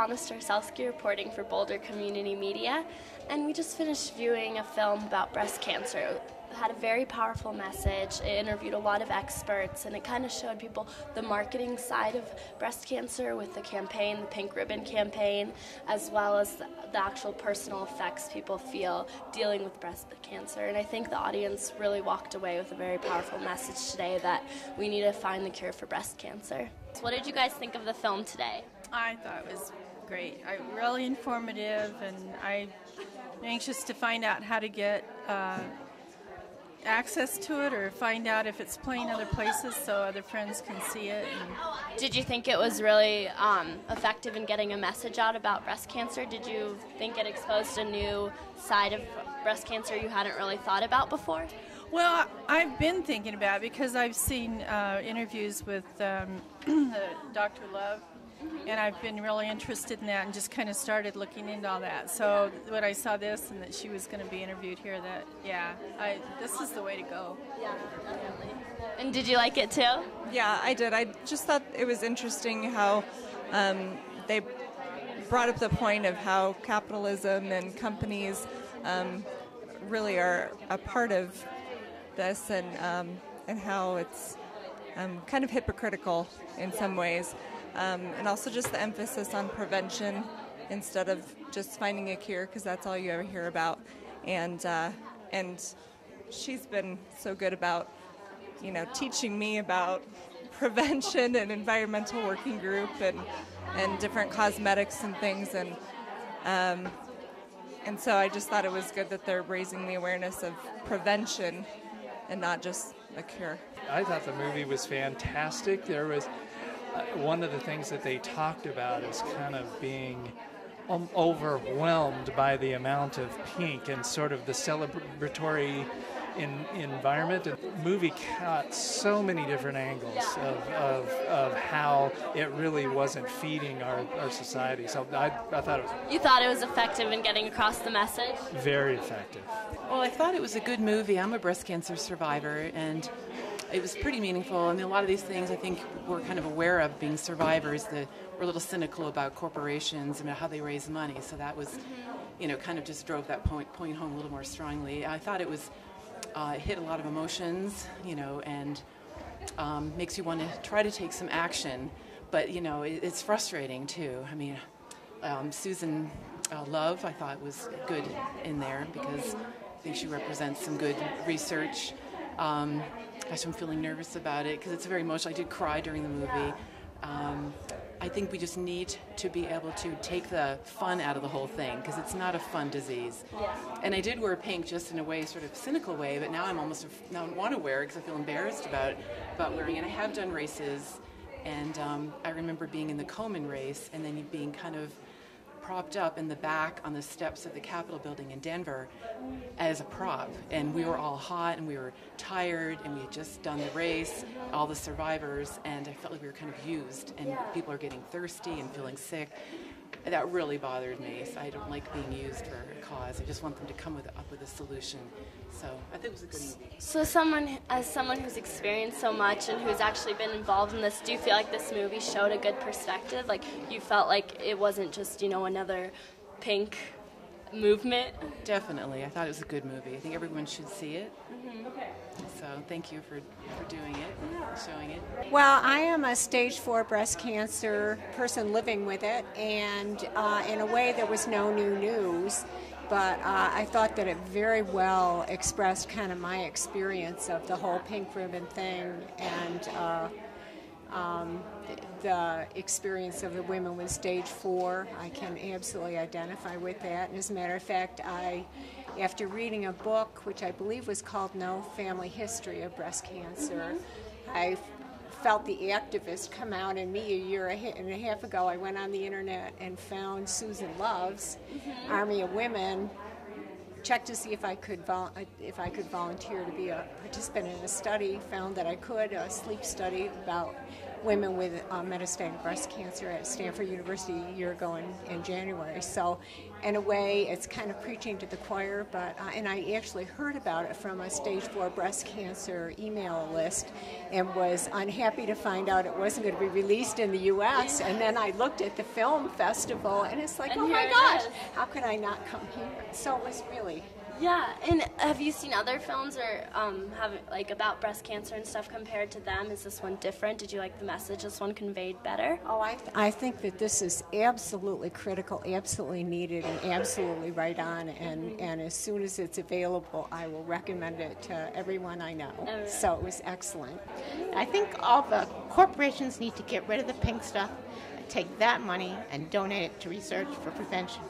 Anna Starselski reporting for Boulder Community Media, and we just finished viewing a film about breast cancer. It had a very powerful message. It interviewed a lot of experts, and it kind of showed people the marketing side of breast cancer with the campaign, the Pink Ribbon campaign, as well as the actual personal effects people feel dealing with breast cancer. And I think the audience really walked away with a very powerful message today that we need to find the cure for breast cancer. So what did you guys think of the film today? I thought it was great. Really informative, and I'm anxious to find out how to get access to it, or find out if it's playing other places so other friends can see it. Did you think it was really effective in getting a message out about breast cancer? Did you think it exposed a new side of breast cancer you hadn't really thought about before? Well, I've been thinking about it because I've seen interviews with Dr. Love, and I've been really interested in that and just kind of started looking into all that. So when I saw this and that she was going to be interviewed here, this is the way to go. Yeah, definitely. And did you like it too? Yeah, I did. I just thought it was interesting how they brought up the point of how capitalism and companies really are a part of this, and how it's kind of hypocritical in some ways. And also just the emphasis on prevention instead of just finding a cure, because that's all you ever hear about. And she's been so good about, teaching me about prevention and environmental working group and different cosmetics and things. And so I just thought it was good that they're raising the awareness of prevention and not just a cure. I thought the movie was fantastic. There was one of the things that they talked about is kind of being overwhelmed by the amount of pink and sort of the celebratory environment. The movie caught so many different angles of how it really wasn't feeding our society. So I thought it was... You thought it was effective in getting across the message? Very effective. Well, I thought it was a good movie. I'm a breast cancer survivor, and it was pretty meaningful. I mean, a lot of these things I think we're kind of aware of being survivors. We're a little cynical about corporations and how they raise money. So that was, kind of just drove that point home a little more strongly. I thought it was hit a lot of emotions, and makes you want to try to take some action. But, it's frustrating, too. I mean, Susan Love, I thought was good in there because I think she represents some good research. Gosh, I'm feeling nervous about it because it's very emotional. I did cry during the movie. I think we just need to be able to take the fun out of the whole thing because it's not a fun disease. Yeah. And I did wear pink just in a way, sort of cynical way, but now I don't want to wear it because I feel embarrassed about wearing it. I have done races, and I remember being in the Komen race and then being kind of propped up in the back on the steps of the Capitol building in Denver as a prop, and we were all hot and we were tired and we had just done the race, all the survivors, and I felt like we were kind of used, and people are getting thirsty and feeling sick. That really bothered me. So I don't like being used for a cause. I just want them to come up with a solution. So I think it was a good movie. So as someone who's experienced so much and who's actually been involved in this, do you feel like this movie showed a good perspective? Like you felt like it wasn't just, another pink movement? Definitely. I thought it was a good movie. I think everyone should see it. So thank you for doing it, showing it. Well, I am a stage 4 breast cancer person living with it, and in a way there was no new news, but I thought that it very well expressed kind of my experience of the whole pink ribbon thing and the experience of the women with stage 4. I can absolutely identify with that. And as a matter of fact, after reading a book, which I believe was called No Family History of Breast Cancer, I felt the activist come out in me a year and a half ago. I went on the internet and found Susan Love's Army of Women, checked to see if I could volunteer to be a participant in a study, found that I could, a sleep study about women with metastatic breast cancer at Stanford University a year ago in January. So in a way, it's kind of preaching to the choir, but and I actually heard about it from a stage 4 breast cancer email list and was unhappy to find out it wasn't going to be released in the U.S. And then I looked at the film festival, and it's like, And oh my here it gosh, is. how could I not come here? So it was really... Yeah, and have you seen other films or have like about breast cancer and stuff compared to them? Is this one different? Did you like the message this one conveyed better? Oh, I think that this is absolutely critical, absolutely needed, and absolutely right on. And as soon as it's available, I will recommend it to everyone I know. Right. So it was excellent. I think all the corporations need to get rid of the pink stuff, take that money and donate it to research for prevention.